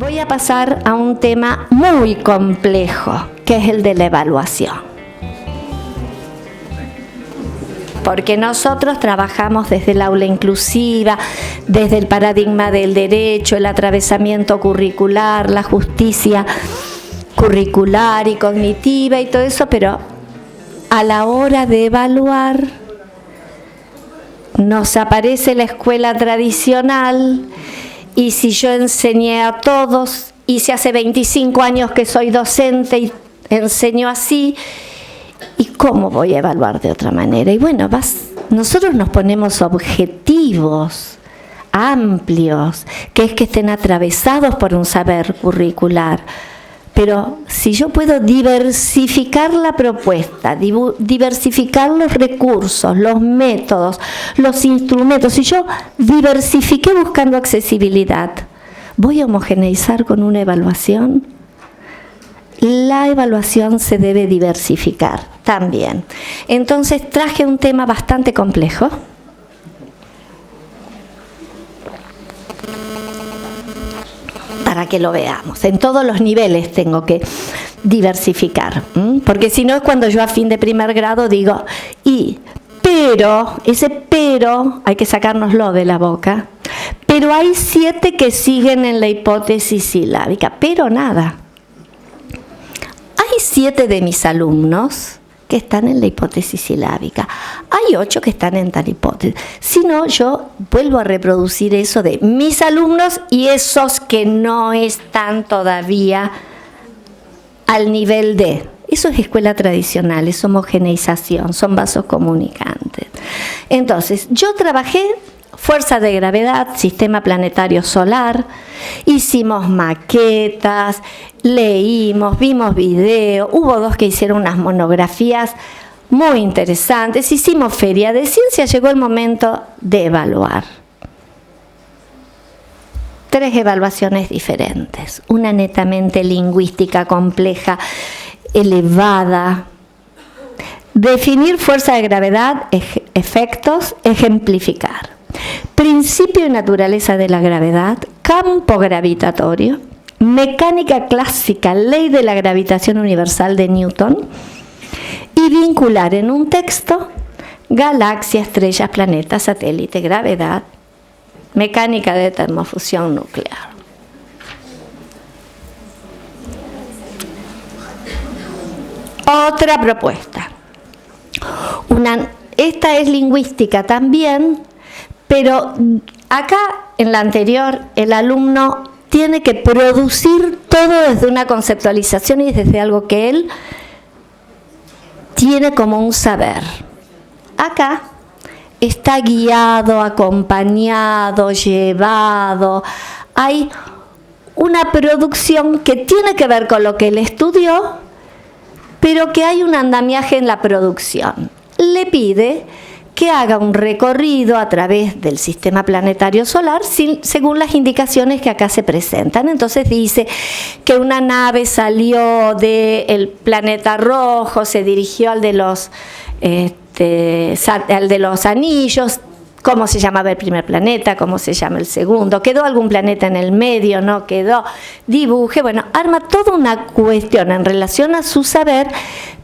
Voy a pasar a un tema muy complejo, que es el de la evaluación. Porque nosotros trabajamos desde el aula inclusiva, desde el paradigma del derecho, el atravesamiento curricular, la justicia curricular y cognitiva y todo eso, pero a la hora de evaluar nos aparece la escuela tradicional. Y si yo enseñé a todos, y si hace 25 años que soy docente y enseño así, ¿y cómo voy a evaluar de otra manera? Y bueno, nosotros nos ponemos objetivos amplios, que es que estén atravesados por un saber curricular. Pero si yo puedo diversificar la propuesta, diversificar los recursos, los métodos, los instrumentos, si yo diversifiqué buscando accesibilidad, ¿voy a homogeneizar con una evaluación? La evaluación se debe diversificar también. Entonces traje un tema bastante complejo. Para que lo veamos. En todos los niveles tengo que diversificar, porque si no es cuando yo a fin de primer grado digo, pero, ese pero hay que sacárnoslo de la boca, pero hay 7 que siguen en la hipótesis silábica, pero nada. Hay 7 de mis alumnos que están en la hipótesis silábica. Hay 8 que están en tal hipótesis. Si no, yo vuelvo a reproducir eso de mis alumnos y esos que no están todavía al nivel de. Eso es escuela tradicional, es homogeneización, son vasos comunicantes. Entonces, yo trabajé fuerza de gravedad, sistema planetario solar, hicimos maquetas, leímos, vimos video, hubo 2 que hicieron unas monografías muy interesantes, hicimos feria de ciencia, llegó el momento de evaluar. 3 evaluaciones diferentes, una netamente lingüística compleja, elevada. Definir fuerza de gravedad, efectos, ejemplificar. Principio y naturaleza de la gravedad, campo gravitatorio, mecánica clásica, ley de la gravitación universal de Newton, y vincular en un texto galaxia, estrellas, planetas, satélite, gravedad, mecánica de termofusión nuclear. Otra propuesta. Esta es lingüística también, pero acá en la anterior el alumno tiene que producir todo desde una conceptualización y desde algo que él tiene como un saber. Acá está guiado, acompañado, llevado. Hay una producción que tiene que ver con lo que él estudió, pero que hay un andamiaje en la producción. Le pide que haga un recorrido a través del sistema planetario solar según las indicaciones que acá se presentan. Entonces dice que una nave salió del planeta rojo, se dirigió al de los anillos, cómo se llamaba el primer planeta, cómo se llama el segundo, quedó algún planeta en el medio, no quedó, dibuje, bueno, arma toda una cuestión en relación a su saber,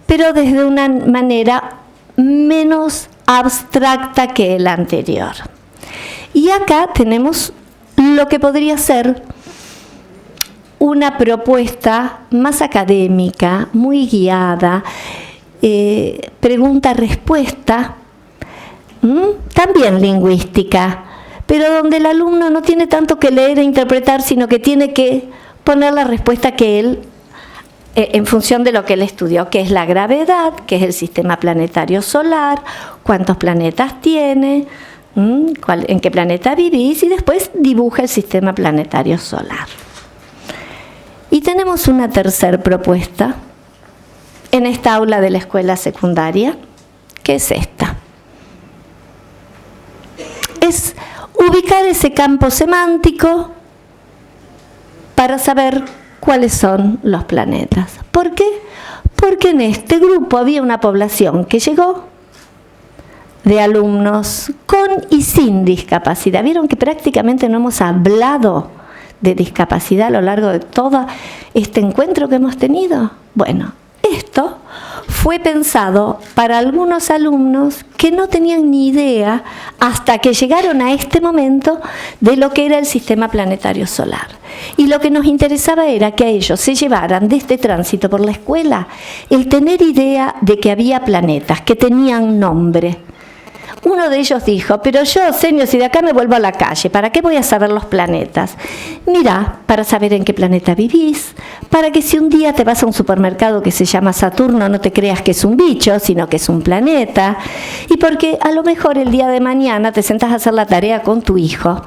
pero desde una manera menos abstracta que el anterior. Y acá tenemos lo que podría ser una propuesta más académica, muy guiada, pregunta-respuesta, también lingüística, pero donde el alumno no tiene tanto que leer e interpretar, sino que tiene que poner la respuesta que él en función de lo que él estudió, que es la gravedad, que es el sistema planetario solar, cuántos planetas tiene, en qué planeta vivís, y después dibuja el sistema planetario solar. Y tenemos una tercera propuesta en esta aula de la escuela secundaria, que es esta. Es ubicar ese campo semántico para saber cuáles son los planetas. ¿Por qué? Porque en este grupo había una población que llegó de alumnos con y sin discapacidad. Vieron que prácticamente no hemos hablado de discapacidad a lo largo de todo este encuentro que hemos tenido? Bueno, esto fue pensado para algunos alumnos que no tenían ni idea hasta que llegaron a este momento de lo que era el sistema planetario solar. Y lo que nos interesaba era que a ellos se llevaran de este tránsito por la escuela el tener idea de que había planetas, que tenían nombre. Uno de ellos dijo, pero yo, señor, si de acá me vuelvo a la calle, ¿para qué voy a saber los planetas? Mira, para saber en qué planeta vivís, para que si un día te vas a un supermercado que se llama Saturno, no te creas que es un bicho, sino que es un planeta, y porque a lo mejor el día de mañana te sentás a hacer la tarea con tu hijo,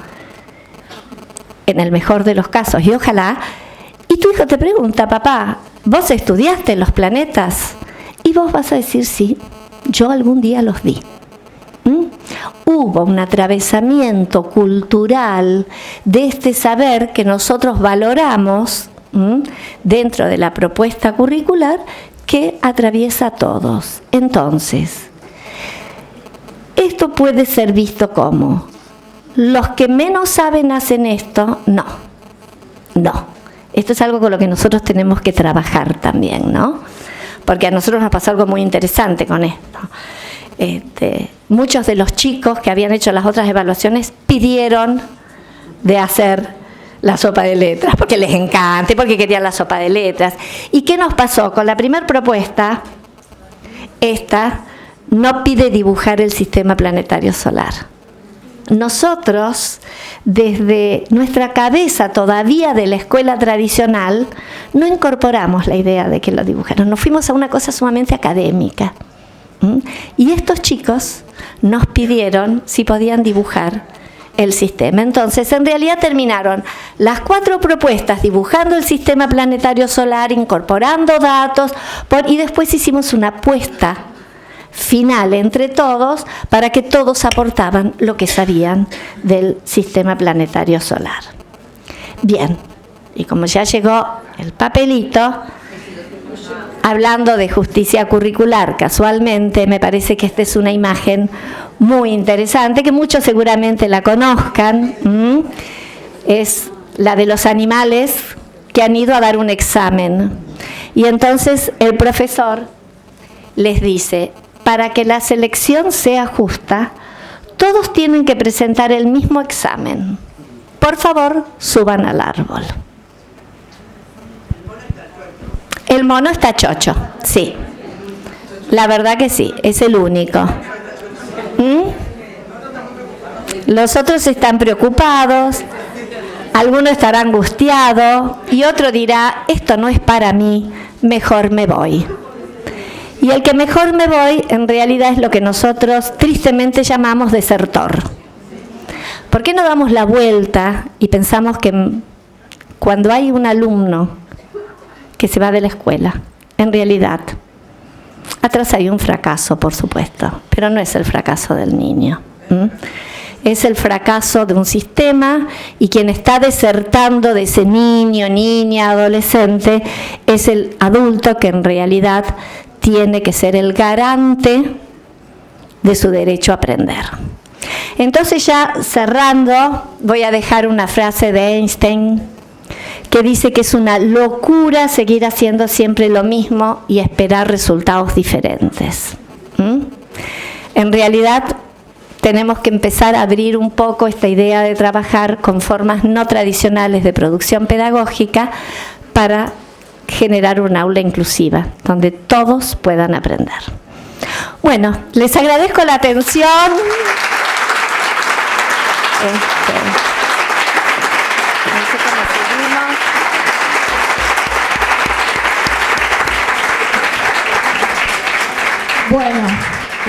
en el mejor de los casos, y ojalá, y tu hijo te pregunta, papá, ¿vos estudiaste los planetas? Y vos vas a decir, sí, yo algún día los vi. Hubo un atravesamiento cultural de este saber que nosotros valoramos dentro de la propuesta curricular que atraviesa a todos. Entonces, esto puede ser visto como los que menos saben hacen esto. No. Esto es algo con lo que nosotros tenemos que trabajar también, ¿no? Porque a nosotros nos pasó algo muy interesante con esto. Muchos de los chicos que habían hecho las otras evaluaciones pidieron de hacer la sopa de letras, porque les encanta, porque querían la sopa de letras. ¿Y qué nos pasó? Con la primera propuesta, esta no pide dibujar el sistema planetario solar. Nosotros, desde nuestra cabeza todavía de la escuela tradicional, no incorporamos la idea de que lo dibujaron. Nos fuimos a una cosa sumamente académica. Y estos chicos nos pidieron si podían dibujar el sistema. Entonces, en realidad terminaron las 4 propuestas dibujando el sistema planetario solar, incorporando datos, y después hicimos una apuesta final entre todos para que todos aportaban lo que sabían del sistema planetario solar. Bien, y como ya llegó el papelito, hablando de justicia curricular, casualmente, me parece que esta es una imagen muy interesante, que muchos seguramente la conozcan. Es la de los animales que han ido a dar un examen. Y entonces el profesor les dice, para que la selección sea justa, todos tienen que presentar el mismo examen. Por favor, suban al árbol. El mono está chocho, sí. La verdad que sí, es el único. Los otros están preocupados, alguno estará angustiado y otro dirá, esto no es para mí, mejor me voy. Y el que mejor me voy en realidad es lo que nosotros tristemente llamamos desertor. ¿Por qué no damos la vuelta y pensamos que cuando hay un alumno que se va de la escuela, en realidad, atrás hay un fracaso, por supuesto, pero no es el fracaso del niño. Es el fracaso de un sistema y quien está desertando de ese niño, niña, adolescente, es el adulto que en realidad tiene que ser el garante de su derecho a aprender. Entonces, ya cerrando, voy a dejar una frase de Einstein que dice que es una locura seguir haciendo siempre lo mismo y esperar resultados diferentes. En realidad, tenemos que empezar a abrir un poco esta idea de trabajar con formas no tradicionales de producción pedagógica para generar un aula inclusiva, donde todos puedan aprender. Bueno, les agradezco la atención. Bueno,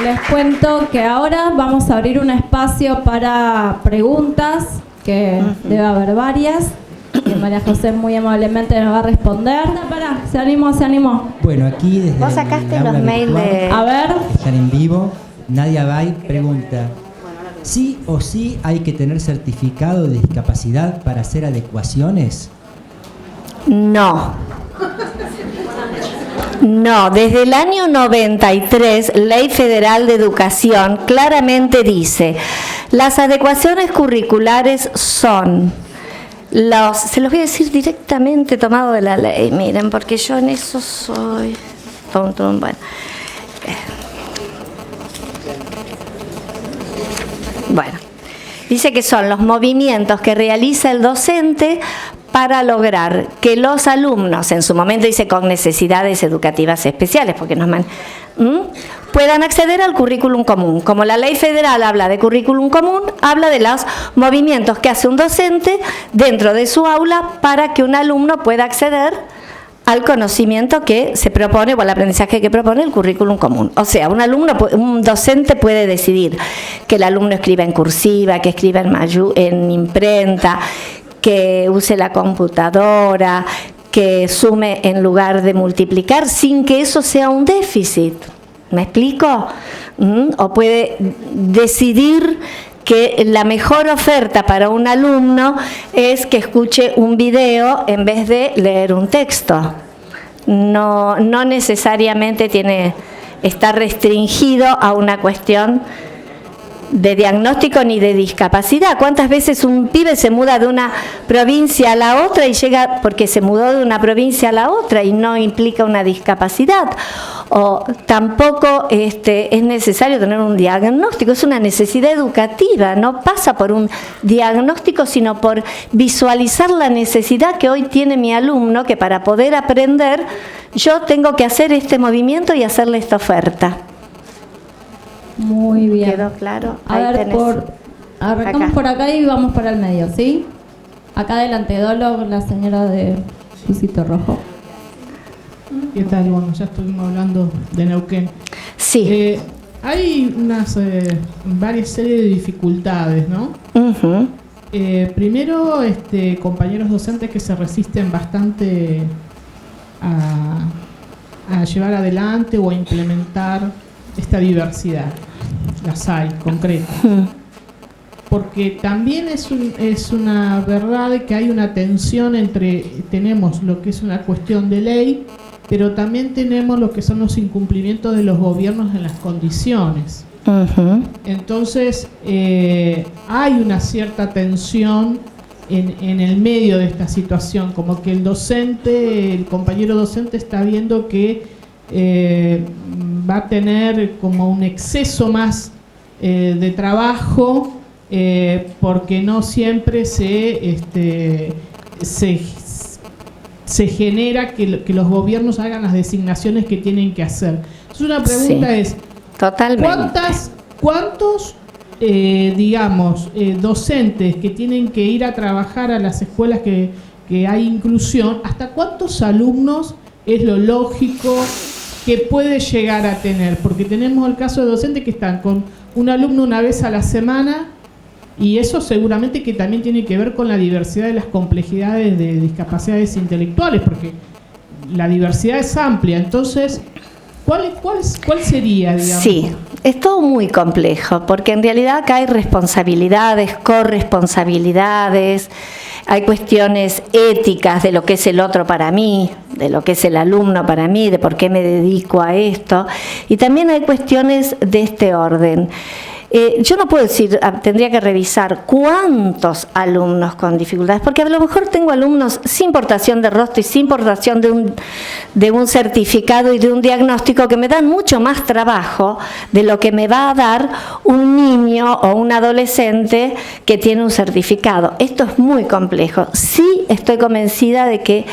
les cuento que ahora vamos a abrir un espacio para preguntas, que debe haber varias, que María José muy amablemente nos va a responder. Se animó. Bueno, aquí desde vos sacaste los mails de... A ver. Están en vivo. Nadia Bay pregunta, ¿sí o sí hay que tener certificado de discapacidad para hacer adecuaciones? No, desde el año 93, Ley Federal de Educación claramente dice, las adecuaciones curriculares son se los voy a decir directamente tomado de la ley, miren, porque yo en eso soy... Bueno. Bueno, dice que son los movimientos que realiza el docente para lograr que los alumnos, en su momento dice con necesidades educativas especiales, porque puedan acceder al currículum común. Como la ley federal habla de currículum común, habla de los movimientos que hace un docente dentro de su aula para que un alumno pueda acceder al conocimiento que se propone o al aprendizaje que propone el currículum común. O sea, un docente puede decidir que el alumno escriba en cursiva, que escriba en imprenta, que use la computadora, que sume en lugar de multiplicar, sin que eso sea un déficit. ¿Me explico? O puede decidir que la mejor oferta para un alumno es que escuche un video en vez de leer un texto. No necesariamente está restringido a una cuestión de diagnóstico ni de discapacidad. ¿Cuántas veces un pibe se muda de una provincia a la otra y llega porque se mudó de una provincia a la otra y no implica una discapacidad? O tampoco es necesario tener un diagnóstico, es una necesidad educativa, no pasa por un diagnóstico, sino por visualizar la necesidad que hoy tiene mi alumno, que para poder aprender yo tengo que hacer este movimiento y hacerle esta oferta. Muy bien. ¿Quedó claro? A ver, arrancamos por acá y vamos para el medio, ¿sí? Acá adelante, Dolo, la señora de Pisito Rojo. ¿Qué tal? Bueno, ya estuvimos hablando de Neuquén. Sí. Hay varias series de dificultades, ¿no? Uh-huh. Primero, compañeros docentes que se resisten bastante a llevar adelante o a implementar esta diversidad. Las hay, concretas. Porque también es una verdad que hay una tensión tenemos lo que es una cuestión de ley, pero también tenemos lo que son los incumplimientos de los gobiernos en las condiciones. Uh-huh. Entonces, hay una cierta tensión en el medio de esta situación, como que el compañero docente está viendo que va a tener como un exceso más de trabajo, porque no siempre se genera que los gobiernos hagan las designaciones que tienen que hacer. Entonces una pregunta es, totalmente. ¿Cuántos docentes que tienen que ir a trabajar a las escuelas que hay inclusión, hasta cuántos alumnos es lo lógico que puede llegar a tener? Porque tenemos el caso de docentes que están con un alumno una vez a la semana, y eso seguramente que también tiene que ver con la diversidad de las complejidades de discapacidades intelectuales, porque la diversidad es amplia. Entonces, ¿cuál sería, digamos? Sí, es todo muy complejo, porque en realidad acá hay responsabilidades, corresponsabilidades, hay cuestiones éticas de lo que es el otro para mí, de lo que es el alumno para mí, de por qué me dedico a esto, y también hay cuestiones de este orden. Yo no puedo decir, tendría que revisar cuántos alumnos con dificultades, porque a lo mejor tengo alumnos sin portación de rostro y sin portación de un certificado y de un diagnóstico que me dan mucho más trabajo de lo que me va a dar un niño o un adolescente que tiene un certificado. Esto es muy complejo. Sí estoy convencida de que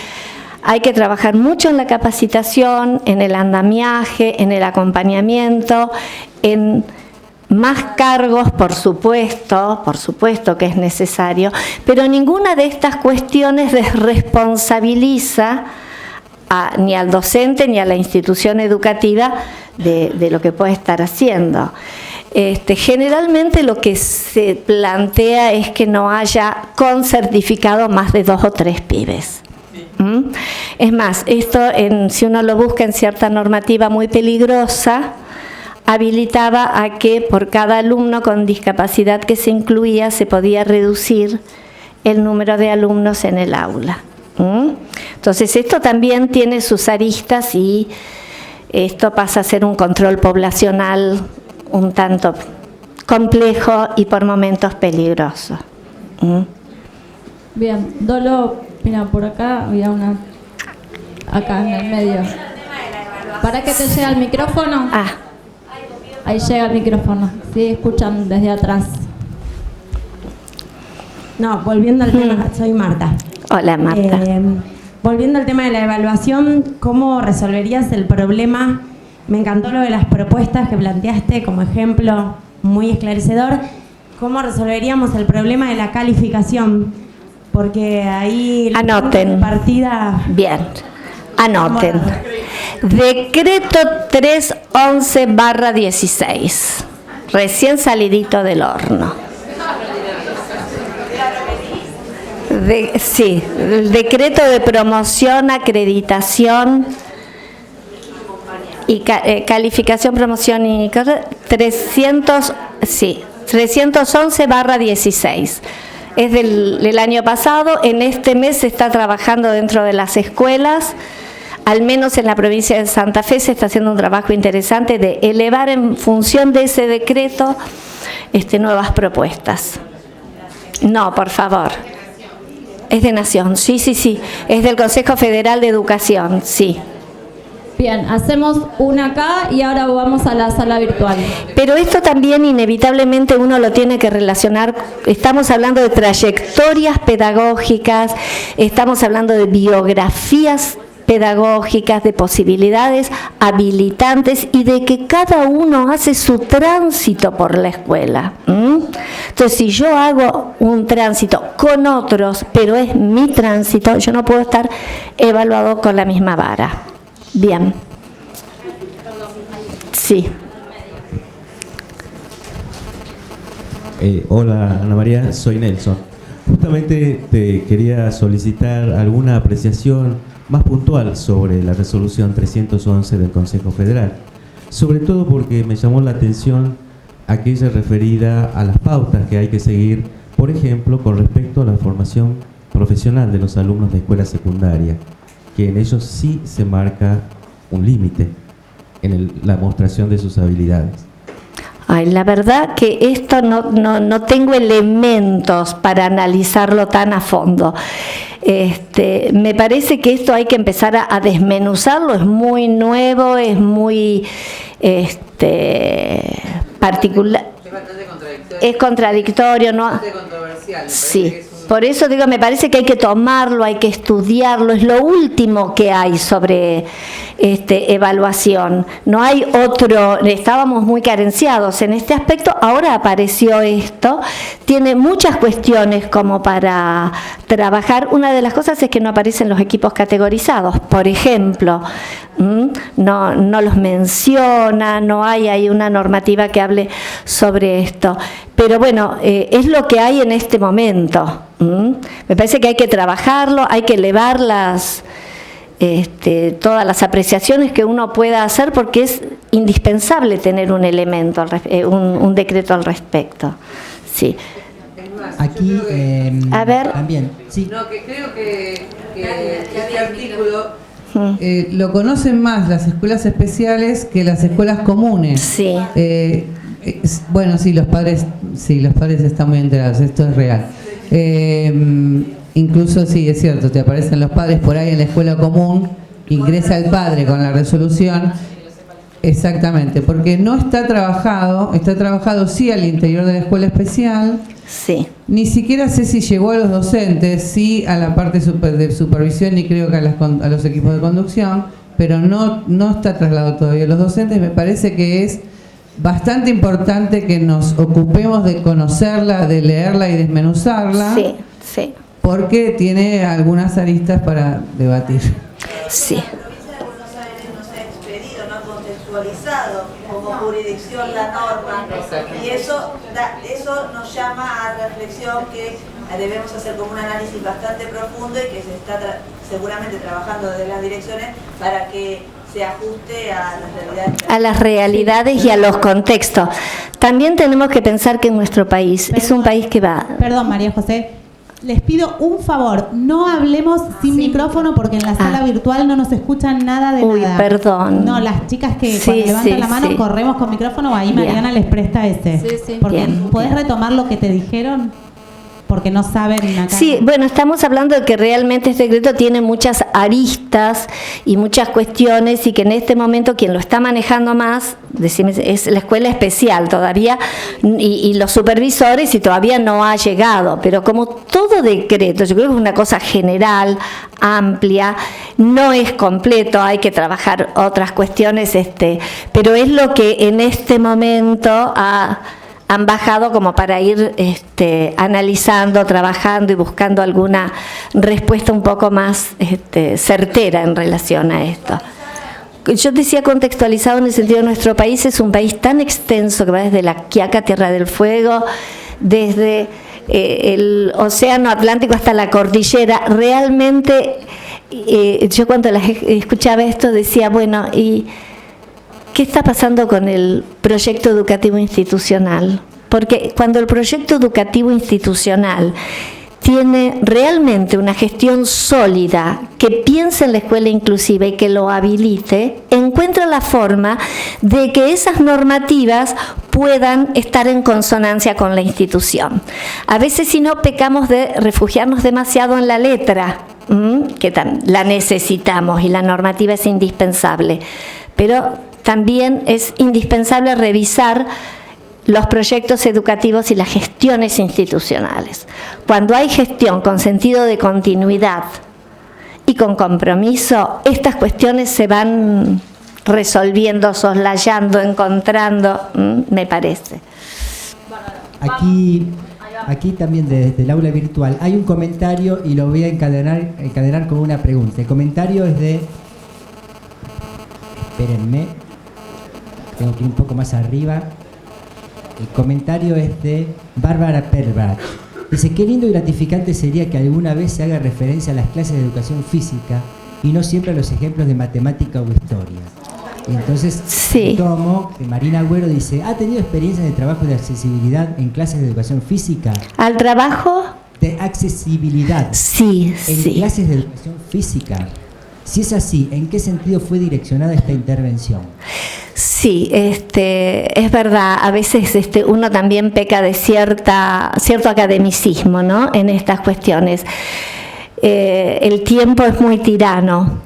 hay que trabajar mucho en la capacitación, en el andamiaje, en el acompañamiento, en más cargos, por supuesto que es necesario, pero ninguna de estas cuestiones desresponsabiliza ni al docente ni a la institución educativa de lo que puede estar haciendo. Generalmente lo que se plantea es que no haya con certificado más de 2 o 3 pibes. Es más, esto si uno lo busca en cierta normativa muy peligrosa, habilitaba a que por cada alumno con discapacidad que se incluía se podía reducir el número de alumnos en el aula. Entonces esto también tiene sus aristas y esto pasa a ser un control poblacional un tanto complejo y por momentos peligroso. Bien, Dolo, mira, por acá había una. Acá en el medio. ¿Para que te llega el micrófono? Ah, Ahí llega el micrófono. Sí, escuchan desde atrás. No, volviendo al tema, soy Marta. hola Marta. Volviendo al tema de la evaluación, ¿cómo resolverías el problema? Me encantó lo de las propuestas que planteaste como ejemplo muy esclarecedor. ¿Cómo resolveríamos el problema de la calificación? Porque ahí Anoten. la partida. Bien, anoten. Decreto 311/16, recién salidito del horno. Sí, el decreto de promoción, acreditación y calificación, promoción y 311/16. Es del año pasado. En este mes se está trabajando dentro de las escuelas, al menos en la provincia de Santa Fe se está haciendo un trabajo interesante de elevar en función de ese decreto nuevas propuestas. No, por favor. Es de Nación, sí, es del Consejo Federal de Educación, sí. Bien, hacemos una acá y ahora vamos a la sala virtual. Pero esto también inevitablemente uno lo tiene que relacionar, estamos hablando de trayectorias pedagógicas, estamos hablando de biografías pedagógicas, de posibilidades habilitantes y de que cada uno hace su tránsito por la escuela. Entonces, si yo hago un tránsito con otros, pero es mi tránsito, yo no puedo estar evaluado con la misma vara. Bien. Sí. Hola Ana María, soy Nelson. Justamente te quería solicitar alguna apreciación más puntual sobre la resolución 311 del Consejo Federal, sobre todo porque me llamó la atención aquella referida a las pautas que hay que seguir, por ejemplo, con respecto a la formación profesional de los alumnos de escuela secundaria, que en ellos sí se marca un límite en la mostración de sus habilidades. Ay, la verdad que esto no tengo elementos para analizarlo tan a fondo. Me parece que esto hay que empezar a desmenuzarlo, es muy nuevo, es muy particular. Es contradictorio, ¿no? Bastante controversial. Sí. Por eso digo, me parece que hay que tomarlo, hay que estudiarlo, es lo último que hay sobre evaluación. No hay otro, estábamos muy carenciados en este aspecto, ahora apareció esto, tiene muchas cuestiones como para trabajar. Una de las cosas es que no aparecen los equipos categorizados, por ejemplo, no los menciona, no hay ahí una normativa que hable sobre esto. Pero bueno, es lo que hay en este momento. Me parece que hay que trabajarlo, hay que elevar todas las apreciaciones que uno pueda hacer, porque es indispensable tener un elemento, un decreto al respecto. Sí. Aquí, a ver. también, sí. No, que creo que este artículo lo conocen más las escuelas especiales que las escuelas comunes. Sí. Bueno, sí, los padres están muy enterados, esto es real. Incluso sí, es cierto, te aparecen los padres por ahí en la escuela común, ingresa el padre con la resolución. Exactamente, porque no está trabajado sí al interior de la escuela especial. Sí. Ni siquiera sé si llegó a los docentes, sí a la parte de supervisión y creo que a los equipos de conducción, pero no está trasladado todavía a los docentes. Me parece que es bastante importante que nos ocupemos de conocerla, de leerla y desmenuzarla. Sí, sí. Porque tiene algunas aristas para debatir. Sí. La provincia de Buenos Aires no se ha expedido, no ha contextualizado como jurisdicción la norma, y eso nos llama a reflexión que debemos hacer como un análisis bastante profundo y que se está seguramente trabajando desde las direcciones para que se ajuste a las realidades Y a los contextos. También tenemos que pensar que nuestro país es un país que va... Perdón, María José. Les pido un favor, no hablemos sin micrófono porque en la sala virtual no nos escuchan nada de nada. Perdón. No, las chicas que cuando levantan la mano corremos con micrófono, ahí Mariana les presta ese. Sí, sí. Porque Bien, ¿podés retomar lo que te dijeron? porque no saben acá? Sí, bueno, estamos hablando de que realmente este decreto tiene muchas aristas y muchas cuestiones, y que en este momento quien lo está manejando más es la escuela especial todavía, y los supervisores, y todavía no ha llegado. Pero como todo decreto, yo creo que es una cosa general, amplia, no es completo, hay que trabajar otras cuestiones, pero es lo que en este momento han bajado como para ir analizando, trabajando y buscando alguna respuesta un poco más certera en relación a esto. Yo decía contextualizado en el sentido de nuestro país es un país tan extenso que va desde la Quiaca, Tierra del Fuego, desde el océano Atlántico hasta la cordillera. Realmente yo cuando escuchaba esto decía, bueno, ¿y qué está pasando con el proyecto educativo institucional? Porque cuando el proyecto educativo institucional tiene realmente una gestión sólida, que piense en la escuela inclusiva y que lo habilite, encuentra la forma de que esas normativas puedan estar en consonancia con la institución. A veces, si no, pecamos de refugiarnos demasiado en la letra, que la necesitamos y la normativa es indispensable, pero también es indispensable revisar los proyectos educativos y las gestiones institucionales. Cuando hay gestión con sentido de continuidad y con compromiso, estas cuestiones se van resolviendo, soslayando, encontrando, me parece. Aquí también desde el aula virtual hay un comentario y lo voy a encadenar con una pregunta. El comentario es de... Espérenme, tengo que ir un poco más arriba. El comentario es de Bárbara Perbat. Dice, qué lindo y gratificante sería que alguna vez se haga referencia a las clases de educación física y no siempre a los ejemplos de matemática o historia. Y entonces, sí. Tomo, de Marina Agüero, dice, ¿ha tenido experiencias de trabajo de accesibilidad en clases de educación física? ¿Al trabajo? De accesibilidad. Sí, en clases de educación física. Si es así, ¿en qué sentido fue direccionada esta intervención? Sí, es verdad, a veces uno también peca de cierto academicismo, ¿no?, en estas cuestiones. El tiempo es muy tirano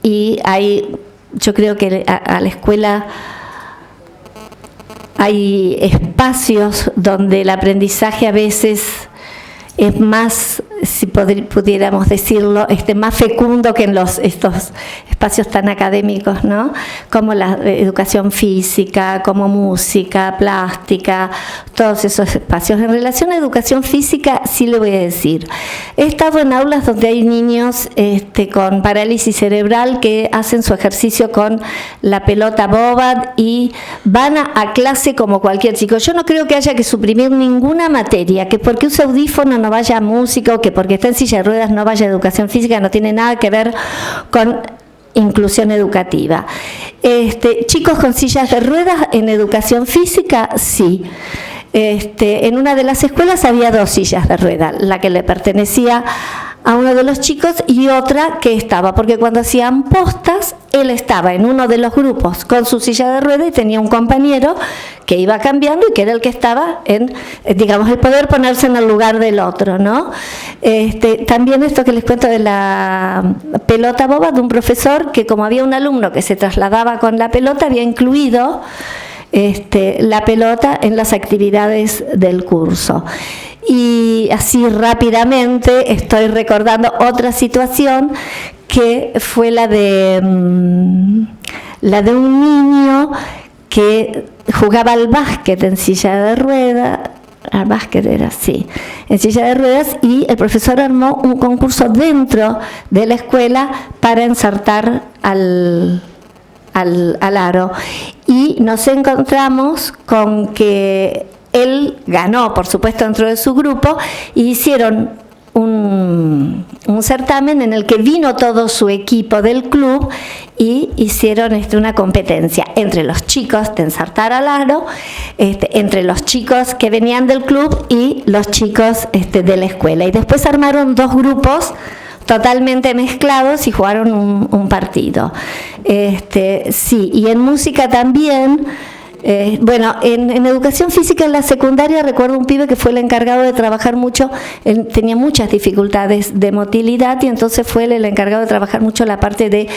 y yo creo que a la escuela hay espacios donde el aprendizaje a veces es más, si pudiéramos decirlo, más fecundo que en estos espacios tan académicos, ¿no?, como la educación física, como música, plástica, todos esos espacios. En relación a educación física, sí le voy a decir, he estado en aulas donde hay niños con parálisis cerebral que hacen su ejercicio con la pelota Bobat y van a clase como cualquier chico. Yo no creo que haya que suprimir ninguna materia, que porque use audífono no vaya a música, o que porque está en silla de ruedas no vaya a educación física, no tiene nada que ver con inclusión educativa. Chicos con sillas de ruedas en educación física, sí. En una de las escuelas había 2 sillas de ruedas, la que le pertenecía a uno de los chicos y otra que estaba, porque cuando hacían postas, él estaba en uno de los grupos con su silla de ruedas y tenía un compañero que iba cambiando y que era el que estaba en, digamos, el poder ponerse en el lugar del otro, ¿no? También esto que les cuento de la pelota boba, de un profesor que, como había un alumno que se trasladaba con la pelota, había incluido la pelota en las actividades del curso. Y así rápidamente estoy recordando otra situación que fue la de un niño que jugaba al básquet en silla de ruedas. Al básquet era así, en silla de ruedas, y el profesor armó un concurso dentro de la escuela para ensartar al aro, y nos encontramos con que él ganó, por supuesto, dentro de su grupo, y hicieron un certamen en el que vino todo su equipo del club y hicieron una competencia entre los chicos de ensartar al aro, entre los chicos que venían del club y los chicos de la escuela. Y después armaron 2 grupos totalmente mezclados y jugaron un partido. Sí, y en música también. Bueno, en educación física en la secundaria recuerdo un pibe que fue el encargado de trabajar mucho, él tenía muchas dificultades de motilidad y entonces fue él el encargado de trabajar mucho la parte de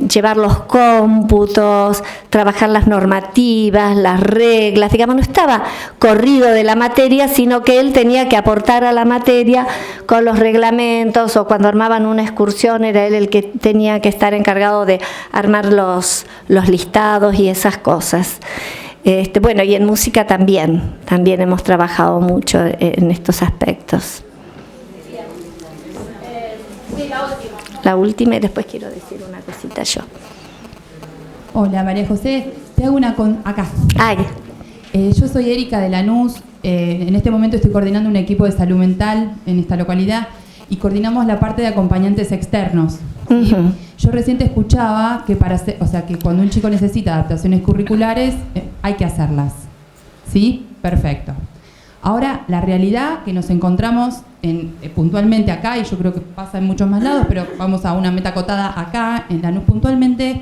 llevar los cómputos, trabajar las normativas, las reglas, digamos, no estaba corrido de la materia, sino que él tenía que aportar a la materia con los reglamentos, o cuando armaban una excursión era él el que tenía que estar encargado de armar los listados y esas cosas. Bueno, y en música también hemos trabajado mucho en estos aspectos. La última y después quiero decir una cosita yo. Hola María José, te hago acá. Ay. Yo soy Erika de Lanús, en este momento estoy coordinando un equipo de salud mental en esta localidad y coordinamos la parte de acompañantes externos. ¿Sí? Uh-huh. Yo recién te escuchaba que que cuando un chico necesita adaptaciones curriculares hay que hacerlas. ¿Sí? Perfecto. Ahora, la realidad que nos encontramos puntualmente acá, y yo creo que pasa en muchos más lados, pero vamos a una meta acotada acá, en Lanús puntualmente,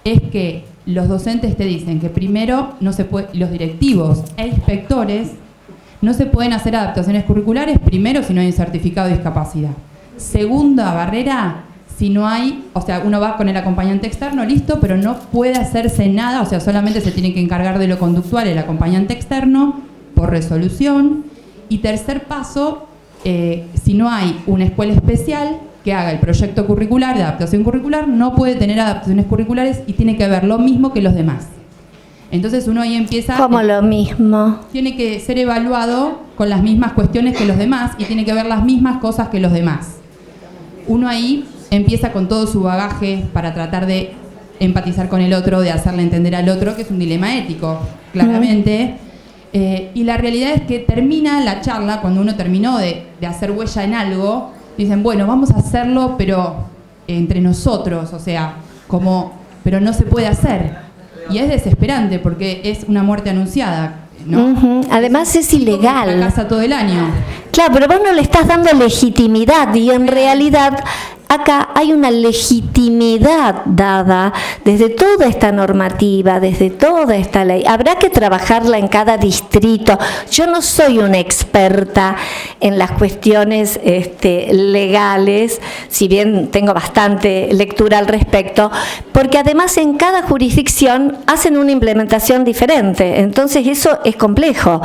es que los docentes te dicen que primero no se puede, los directivos e inspectores no se pueden hacer adaptaciones curriculares, primero si no hay un certificado de discapacidad. Segunda barrera, si no hay, o sea, uno va con el acompañante externo, listo, pero no puede hacerse nada, o sea, solamente se tiene que encargar de lo conductual el acompañante externo por resolución. Y tercer paso, si no hay una escuela especial que haga el proyecto curricular de adaptación curricular, no puede tener adaptaciones curriculares y tiene que ver lo mismo que los demás. Entonces uno ahí empieza... ¿Cómo lo mismo? Tiene que ser evaluado con las mismas cuestiones que los demás y tiene que ver las mismas cosas que los demás. Uno ahí empieza con todo su bagaje para tratar de empatizar con el otro, de hacerle entender al otro, que es un dilema ético, claramente. Y la realidad es que termina la charla, cuando uno terminó de hacer huella en algo, dicen, bueno, vamos a hacerlo, pero entre nosotros, o sea, pero no se puede hacer. Y es desesperante porque es una muerte anunciada, ¿no? Uh-huh. Además es ilegal. Fracasa todo el año. Claro, pero vos no le estás dando legitimidad y en realidad acá hay una legitimidad dada desde toda esta normativa, desde toda esta ley. Habrá que trabajarla en cada distrito. Yo no soy una experta en las cuestiones legales, si bien tengo bastante lectura al respecto, porque además en cada jurisdicción hacen una implementación diferente. Entonces eso es complejo.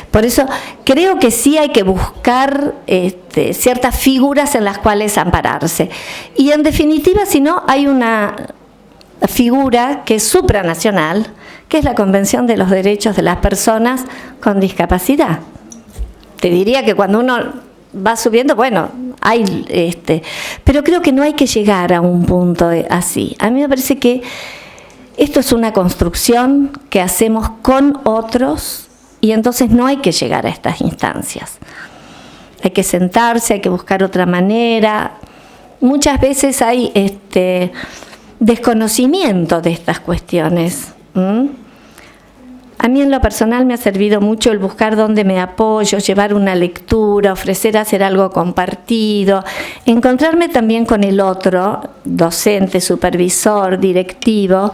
Por eso creo que sí hay que buscar ciertas figuras en las cuales ampararse. Y en definitiva, si no, hay una figura que es supranacional, que es la Convención de los Derechos de las Personas con Discapacidad. Te diría que cuando uno va subiendo, bueno, hay pero creo que no hay que llegar a un punto así. A mí me parece que esto es una construcción que hacemos con otros y entonces no hay que llegar a estas instancias. Hay que sentarse, hay que buscar otra manera. Muchas veces hay desconocimiento de estas cuestiones. A mí en lo personal me ha servido mucho el buscar dónde me apoyo, llevar una lectura, ofrecer hacer algo compartido, encontrarme también con el otro, docente, supervisor, directivo,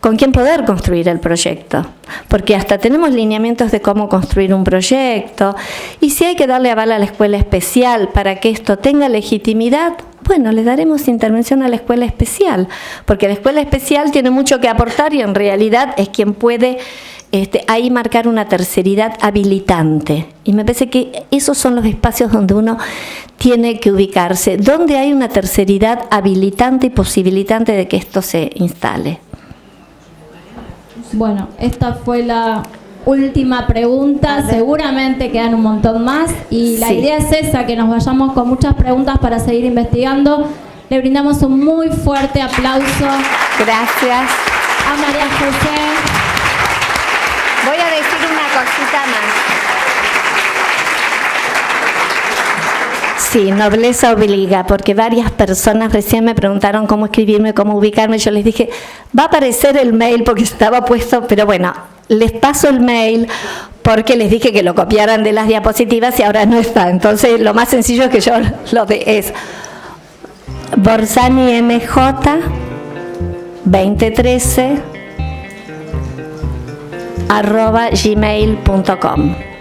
con quien poder construir el proyecto. Porque hasta tenemos lineamientos de cómo construir un proyecto, y si hay que darle aval a la escuela especial para que esto tenga legitimidad, bueno, le daremos intervención a la escuela especial, porque la escuela especial tiene mucho que aportar y en realidad es quien puede ahí marcar una terceridad habilitante. Y me parece que esos son los espacios donde uno tiene que ubicarse, donde hay una terceridad habilitante y posibilitante de que esto se instale. Bueno, esta fue la última pregunta, seguramente quedan un montón más y la idea es esa, que nos vayamos con muchas preguntas para seguir investigando. Le brindamos un muy fuerte aplauso. Gracias a María José. Voy a decir una cosita más. Sí, nobleza obliga, porque varias personas recién me preguntaron cómo escribirme, cómo ubicarme. Yo les dije, va a aparecer el mail porque estaba puesto, pero bueno, les paso el mail porque les dije que lo copiaran de las diapositivas y ahora no está. Entonces, lo más sencillo es que yo es Borsani MJ 2013 gmail.com.